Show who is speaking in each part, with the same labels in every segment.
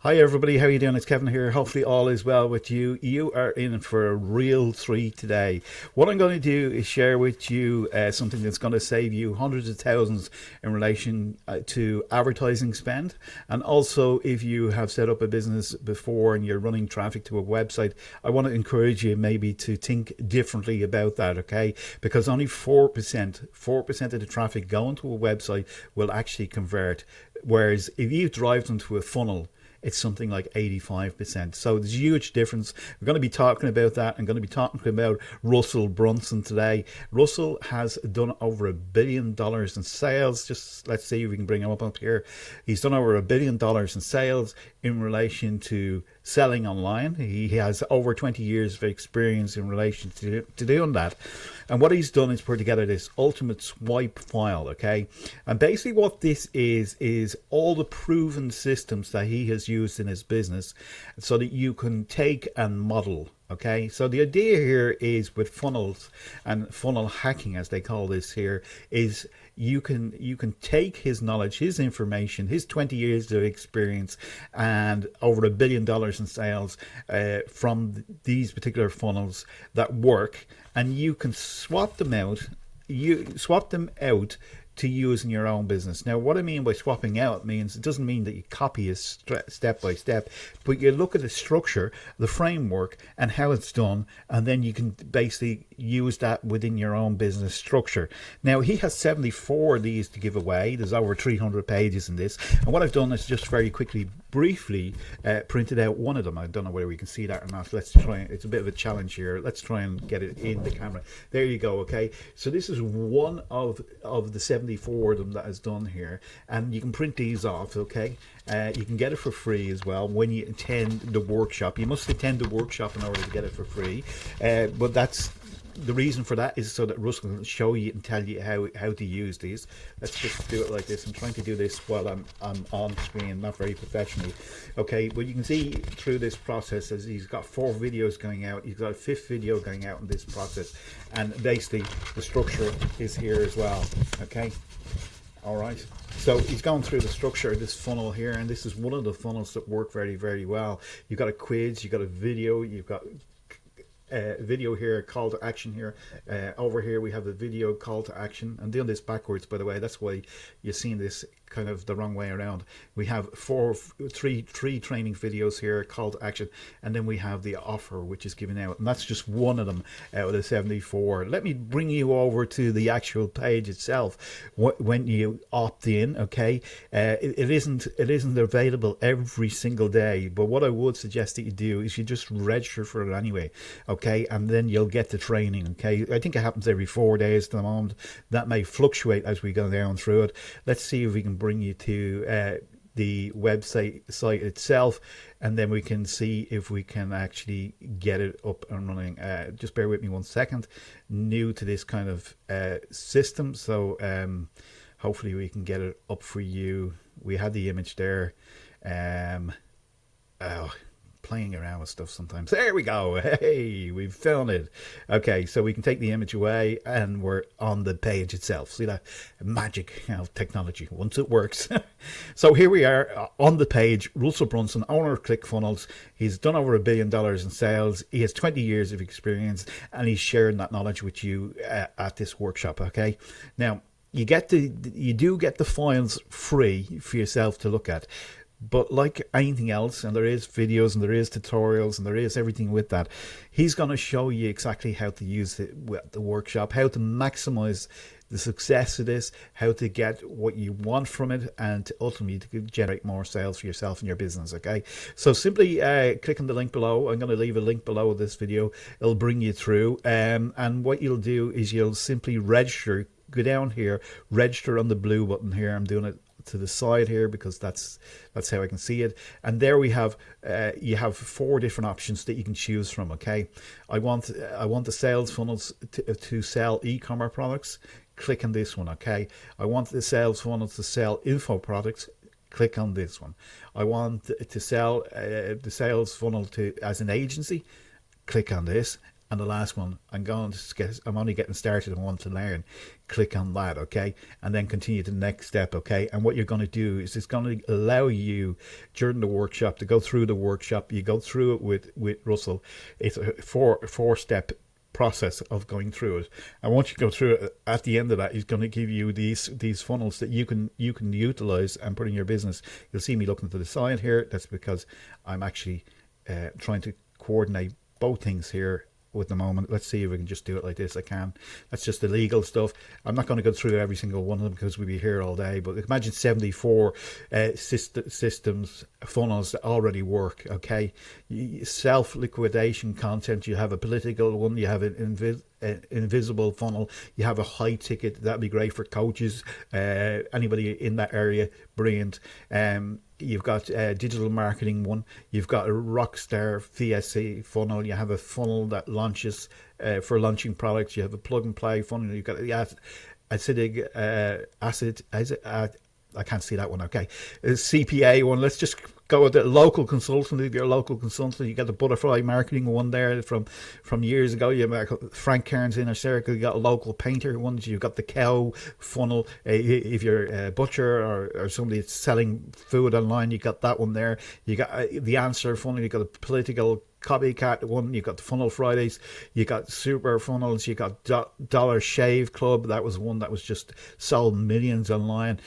Speaker 1: Hi everybody, how you doing? It's Kevin here. Hopefully all is well with you. You are in for a real treat today. What I'm going to do is share with you something that's going to save you hundreds of thousands in relation to advertising spend. And also, if you have set up a business before and you're running traffic to a website, I want to encourage you maybe to think differently about that, okay? Because only 4% of the traffic going to a website will actually convert. Whereas if you drive them to a funnel, it's something like 85%. So there's a huge difference. We're going to be talking about that. I'm going to be talking about Russell Brunson today. Russell has done over $1 billion in sales. Just let's see if we can bring him up here. He's done over $1 billion in sales in relation to selling online. He has over 20 years of experience in relation to doing that. And what he's done is put together this ultimate swipe file, okay? And basically what this is all the proven systems that he has used in his business so that you can take and model. Okay, so the idea here is with funnels and funnel hacking, as they call this here, is you can take his knowledge, his information, his 20 years of experience, and over $1 billion in sales from these particular funnels that work, and you can swap them out. You swap them out to use in your own business. Now, what I mean by swapping out means it doesn't mean that you copy it step by step, but you look at the structure, the framework, and how it's done, and then you can basically use that within your own business structure. Now, he has 74 of these to give away. There's over 300 pages in this, and what I've done is just very quickly, briefly printed out one of them. I don't know whether we can see that or not. Let's try. It's a bit of a challenge here. Let's try and get it in the camera. There you go. Okay, so this is one of the 74 of them that is done here, and you can print these off. Okay, you can get it for free as well when you attend the workshop. You must attend the workshop in order to get it for free, but that's the reason for that is so that Russell can show you and tell you how to use these. Let's just do it like this. I'm trying to do this while I'm on screen, not very professionally. Okay, well, you can see through this process as he's got 4 videos going out. He's got a 5th video going out in this process, and basically the structure is here as well. Okay, all right. So he's gone through the structure of this funnel here, and this is one of the funnels that work very, very well. You've got a quiz, you've got a video, you've got video here, call to action here. Over here we have the video call to action. I'm doing this backwards, by the way. That's why you're seeing this kind of the wrong way around. We have three training videos here, call to action, and then we have the offer which is given out, and that's just one of them out of the 74. Let me bring you over to the actual page itself. When you opt in, okay, it isn't available every single day, but what I would suggest that you do is you just register for it anyway, okay, and then you'll get the training. Okay, I think it happens every 4 days at the moment. That may fluctuate as we go down through it. Let's see if we can bring you to the site itself, and then we can see if we can actually get it up and running. Just bear with me 1 second. New to this kind of system, so hopefully we can get it up for you. We had the image there. Playing around with stuff sometimes. There we go. Hey, we've found it. Okay, so we can take the image away and we're on the page itself. See that magic of technology once it works. So here we are on the page. Russell Brunson, owner of ClickFunnels. He's done over $1 billion in sales. He has 20 years of experience, and he's sharing that knowledge with you at this workshop. Okay, now you do get the files free for yourself to look at. But like anything else, and there is videos and there is tutorials and there is everything with that, he's going to show you exactly how to use the workshop, how to maximize the success of this, how to get what you want from it, and to ultimately to generate more sales for yourself and your business. Okay, so simply click on the link below. I'm going to leave a link below this video. It'll bring you through, and what you'll do is you'll simply register. Go down here, register on the blue button here. I'm doing it to the side here because that's how I can see it, and there we have you have 4 different options that you can choose from. Okay, I want the sales funnels to sell e-commerce products. Click on this one. Okay, I want the sales funnels to sell info products. Click on this one. I want to sell the sales funnel to as an agency. Click on this. And the last one, I'm only getting started and want to learn. Click on that, okay? And then continue to the next step, okay? And what you're going to do is it's going to allow you during the workshop to go through the workshop. You go through it with Russell. It's a four-step process of going through it, and once you go through it, at the end of that, he's going to give you these funnels that you can utilize and put in your business. You'll see me looking to the side here. That's because I'm actually trying to coordinate both things here with the moment. Let's see if we can just do it like this. I can. That's just the legal stuff. I'm not going to go through every single one of them because we'll be here all day, but imagine 74 systems, funnels that already work, okay? Self-liquidation content. You have a political one, you have an invisible funnel, you have a high ticket. That'd be great for coaches, anybody in that area. Brilliant. You've got a digital marketing one. You've got a rockstar VSC funnel. You have a funnel that launches for launching products. You have a plug and play funnel. You've got the I can't see that one. Okay, CPA one. Let's just go with the local consultant. If you're a local consultant, you got the butterfly marketing one there from years ago. You have Frank Cairns Inner Circle. You got a local painter ones. You've got the cow funnel. If you're a butcher or somebody that's selling food online, you got that one there. You got the answer funnel. You got a political copycat one. You got the Funnel Fridays. You got super funnels. You got Dollar Shave Club. That was one that was just sold millions online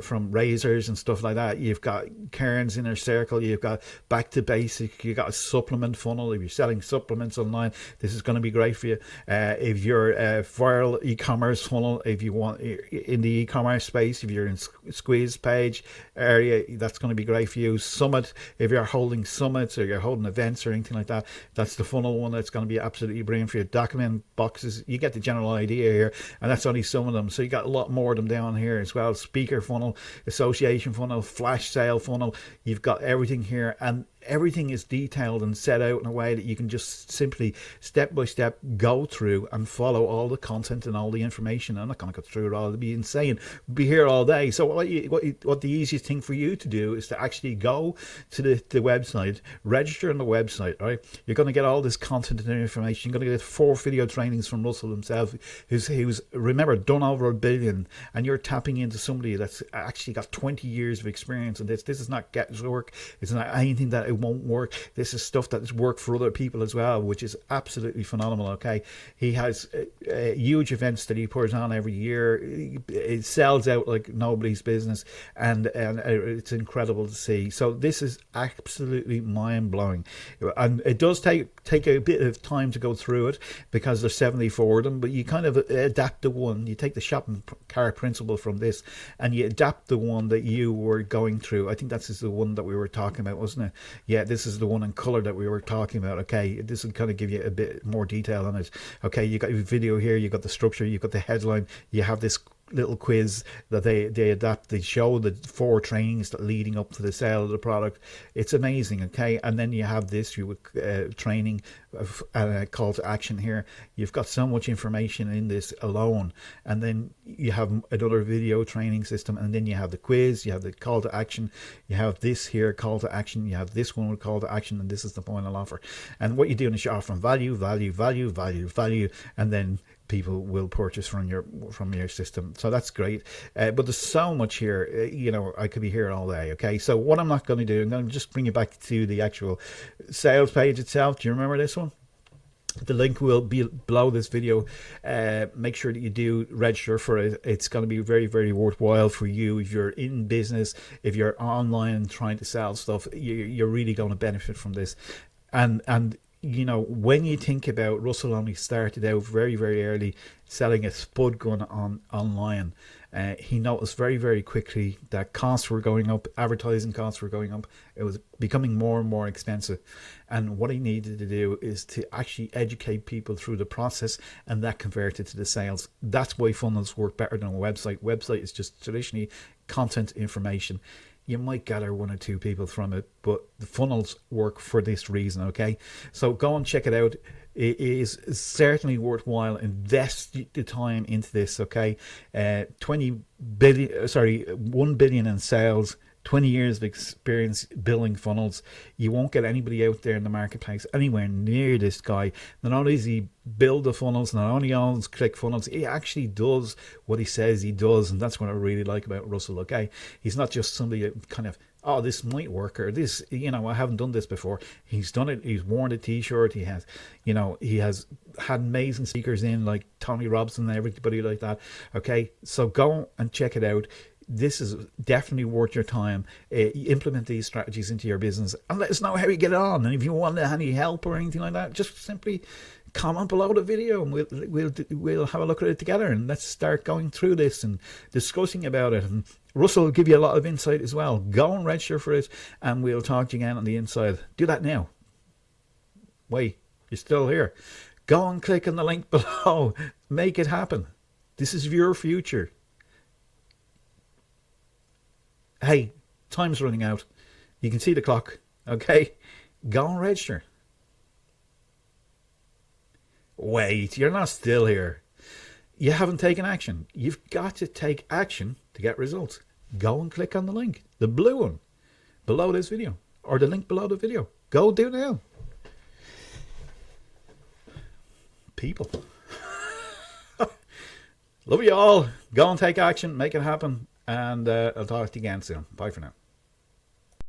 Speaker 1: from razors and stuff like that. You've got Cairns Inner Circle. You've got Back to Basic. You got a supplement funnel. If you're selling supplements online, this is going to be great for you. If you're a viral e-commerce funnel, if you want in the e-commerce space, if you're in squeeze page area, that's going to be great for you. Summit, if you're holding summits or you're holding events or anything like that, that's the funnel one that's going to be absolutely brilliant for you. Document boxes, you get the general idea here, and that's only some of them. So you got a lot more of them down here as well. Speaker funnel, association funnel, flash sale funnel. You've got everything here, and everything is detailed and set out in a way that you can just simply step by step go through and follow all the content and all the information. I'm not going to go through it all. It'd be insane. We'll be here all day. So what the easiest thing for you to do is to actually go to the website, register on the website, right? You're going to get all this content and information. You're going to get 4 video trainings from Russell himself, who's remember, done over 1 billion, and you're tapping into somebody that's actually got 20 years of experience in this. This is not guesswork. It's not anything that it won't work. This is stuff that's worked for other people as well, which is absolutely phenomenal. Okay, he has huge events that he puts on every year. It sells out like nobody's business, and it's incredible to see. So this is absolutely mind-blowing, and it does take a bit of time to go through it because there's 74 of them, but you kind of adapt the one. You take the shopping cart principle from this and you adapt the one that you were going through. I think that's the one that we were talking about, wasn't it? Yeah, this is the one in color that we were talking about. Okay, this will kind of give you a bit more detail on it. Okay, you got your video here, you got the structure, you got the headline, you have this little quiz that they adapt. They show the 4 trainings that leading up to the sale of the product. It's amazing. Okay, and then you have this training call to action here. You've got so much information in this alone, and then you have another video training system, and then you have the quiz, you have the call to action, you have this here call to action, you have this one with call to action, and this is the final offer. And what you're doing is you're offering value, and then people will purchase from your system. So that's great. But there's so much here. I could be here all day. Okay, so what I'm not going to do, I'm going to just bring you back to the actual sales page itself. Do you remember this one? The link will be below this video. Make sure that you do register for it. It's going to be very, very worthwhile for you. If you're in business, if you're online trying to sell stuff, you're really going to benefit from this. And when you think about, Russell only started out very, very early selling a spud gun online. He noticed very, very quickly that costs were going up, advertising costs were going up. It was becoming more and more expensive. And what he needed to do is to actually educate people through the process, and that converted to the sales. That's why funnels work better than a website. Website is just traditionally content information. You might gather 1 or 2 people from it, but the funnels work for this reason. Okay, so go and check it out. It is certainly worthwhile. Invest the time into this. Okay, 1 billion in sales 20 years of experience building funnels. You won't get anybody out there in the marketplace anywhere near this guy. Not only does he build the funnels, not only owns ClickFunnels, he actually does what he says he does. And that's what I really like about Russell. Okay, he's not just somebody that kind of, oh, this might work, or this, I haven't done this before. He's done it. He's worn the t-shirt. He has, he has had amazing speakers in like Tony Robson and everybody like that. Okay, so go and check it out. This is definitely worth your time. Implement these strategies into your business and let us know how you get on. And if you want any help or anything like that, just simply comment below the video and we'll have a look at it together, and let's start going through this and discussing about it. And Russell will give you a lot of insight as well. Go and register for it, and we'll talk to you again on the inside. Do that now. Wait, you're still here. Go and click on the link below. Make it happen. This is your future. Hey, time's running out. You can see the clock. Okay, go and register. Wait, you're not still here. You haven't taken action. You've got to take action to get results. Go and click on the link, the blue one below this video, or the link below the video. Go do it now. People. Love you all. Go and take action. Make it happen. And I'll talk to you again soon. Bye for now.